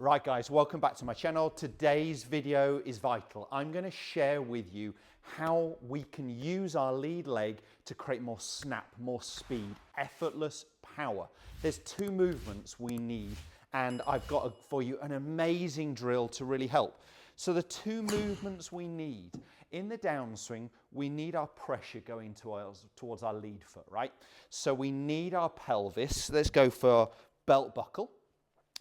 Right guys, welcome back to my channel. Today's video is vital. I'm going to share with you how we can use our lead leg to create more snap, more speed, effortless power. There's two movements we need, and I've got for you an amazing drill to really help. So the two movements we need in the downswing, we need our pressure going towards our lead foot, right? So we need our pelvis. Let's go for belt buckle,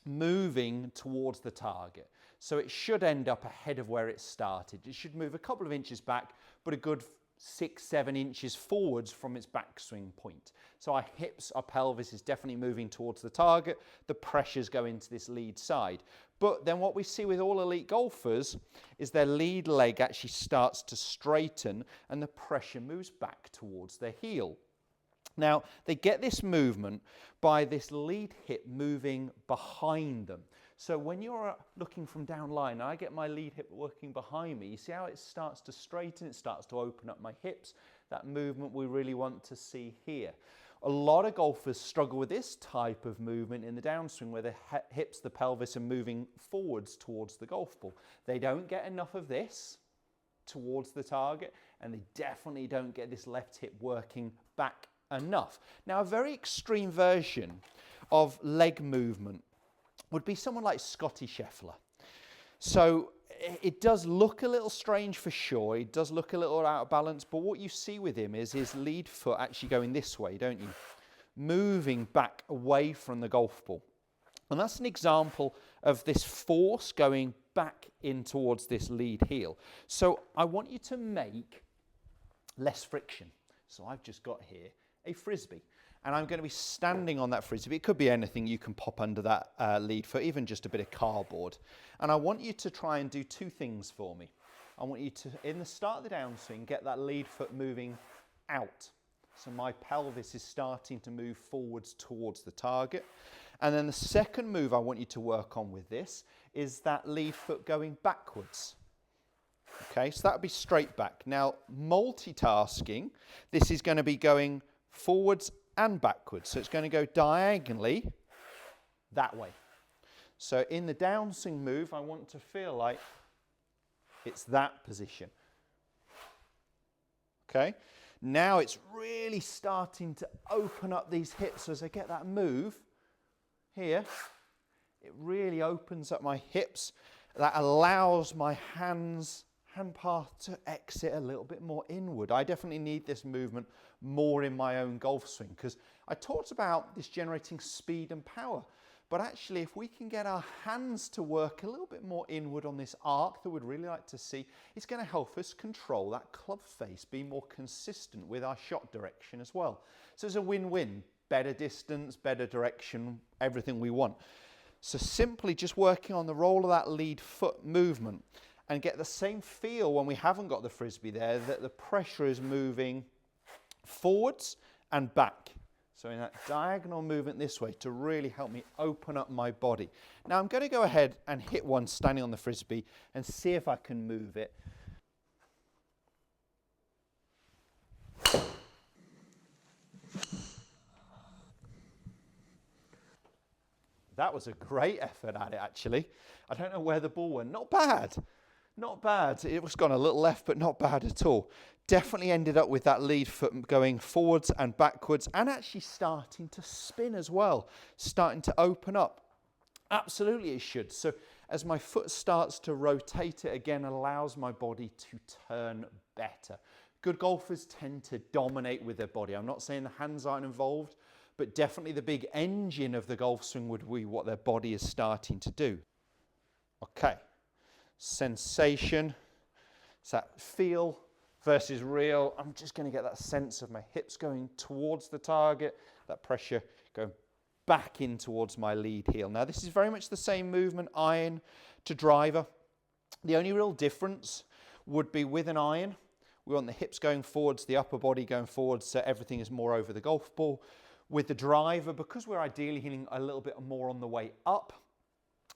moving towards the target. So it should end up ahead of where it started. It should move a couple of inches back, but a good 6-7 inches forwards from its backswing point. So our hips, our pelvis is definitely moving towards the target. The pressures go into this lead side. But then what we see with all elite golfers is their lead leg actually starts to straighten and the pressure moves back towards their heel. Now, they get this movement by this lead hip moving behind them. So when you're looking from down line, I get my lead hip working behind me. You see how it starts to straighten, it starts to open up my hips. That movement we really want to see here. A lot of golfers struggle with this type of movement in the downswing where the hips, the pelvis are moving forwards towards the golf ball. They don't get enough of this towards the target, and they definitely don't get this left hip working back enough. Now, a very extreme version of leg movement would be someone like Scotty Scheffler. So it does look a little strange for sure. It does look a little out of balance, but what you see with him is his lead foot actually going this way, don't you? Moving back away from the golf ball. And that's an example of this force going back in towards this lead heel. So I want you to make less friction. So I've just got here a frisbee, and I'm going to be standing on that frisbee. It could be anything you can pop under that lead foot, even just a bit of cardboard. And I want you to try and do two things for me. I want you to, in the start of the downswing, get that lead foot moving out. So my pelvis is starting to move forwards towards the target. And then the second move I want you to work on with this is that lead foot going backwards. Okay, so that would be straight back. Now, multitasking, this is going to be going forwards and backwards. So it's going to go diagonally that way. So in the downswing move, I want to feel like it's that position. Okay, now it's really starting to open up these hips. So as I get that move here, it really opens up my hips. That allows my hand path to exit a little bit more inward. I definitely need this movement more in my own golf swing, because I talked about this generating speed and power, but actually if we can get our hands to work a little bit more inward on this arc that we'd really like to see, it's going to help us control that club face, be more consistent with our shot direction as well. So it's a win-win, better distance, better direction, everything we want. So simply just working on the roll of that lead foot movement, and get the same feel when we haven't got the frisbee there, that the pressure is moving forwards and back. So in that diagonal movement this way to really help me open up my body. Now I'm going to go ahead and hit one standing on the frisbee and see if I can move it. That was a great effort at it, actually. I don't know where the ball went. Not bad. Not bad. It was gone a little left, but not bad at all. Definitely ended up with that lead foot going forwards and backwards, and actually starting to spin as well. Starting to open up. Absolutely it should. So as my foot starts to rotate, it again allows my body to turn better. Good golfers tend to dominate with their body. I'm not saying the hands aren't involved, but definitely the big engine of the golf swing would be what their body is starting to do. Okay. Sensation, it's that feel versus real. I'm just going to get that sense of my hips going towards the target, that pressure going back in towards my lead heel. Now this is very much the same movement, iron to driver. The only real difference would be with an iron, we want the hips going forwards, the upper body going forwards, so everything is more over the golf ball. With the driver, because we're ideally hitting a little bit more on the way up,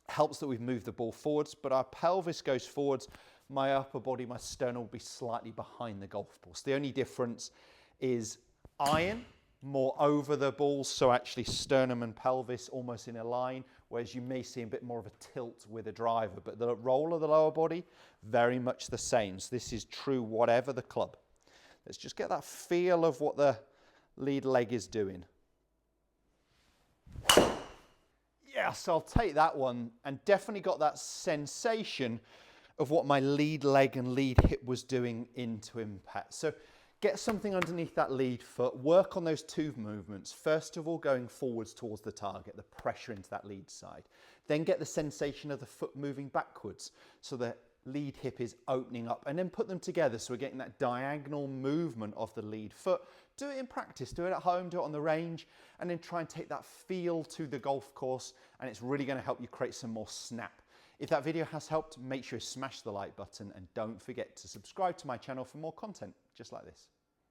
helps that we've moved the ball forwards, but our pelvis goes forwards, my upper body, my sternum will be slightly behind the golf ball. So the only difference is iron more over the balls, so actually sternum and pelvis almost in a line, whereas you may see a bit more of a tilt with a driver, but the roll of the lower body, very much the same. So this is true whatever the club. Let's just get that feel of what the lead leg is doing. Yes, I'll take that one, and definitely got that sensation of what my lead leg and lead hip was doing into impact. So get something underneath that lead foot, work on those two movements. First of all, going forwards towards the target, the pressure into that lead side. Then get the sensation of the foot moving backwards, so the lead hip is opening up, and then put them together so we're getting that diagonal movement of the lead foot. Do it in practice, do it at home, do it on the range, and then try and take that feel to the golf course, and it's really going to help you create some more snap. If that video has helped, make sure you smash the like button, and don't forget to subscribe to my channel for more content just like this.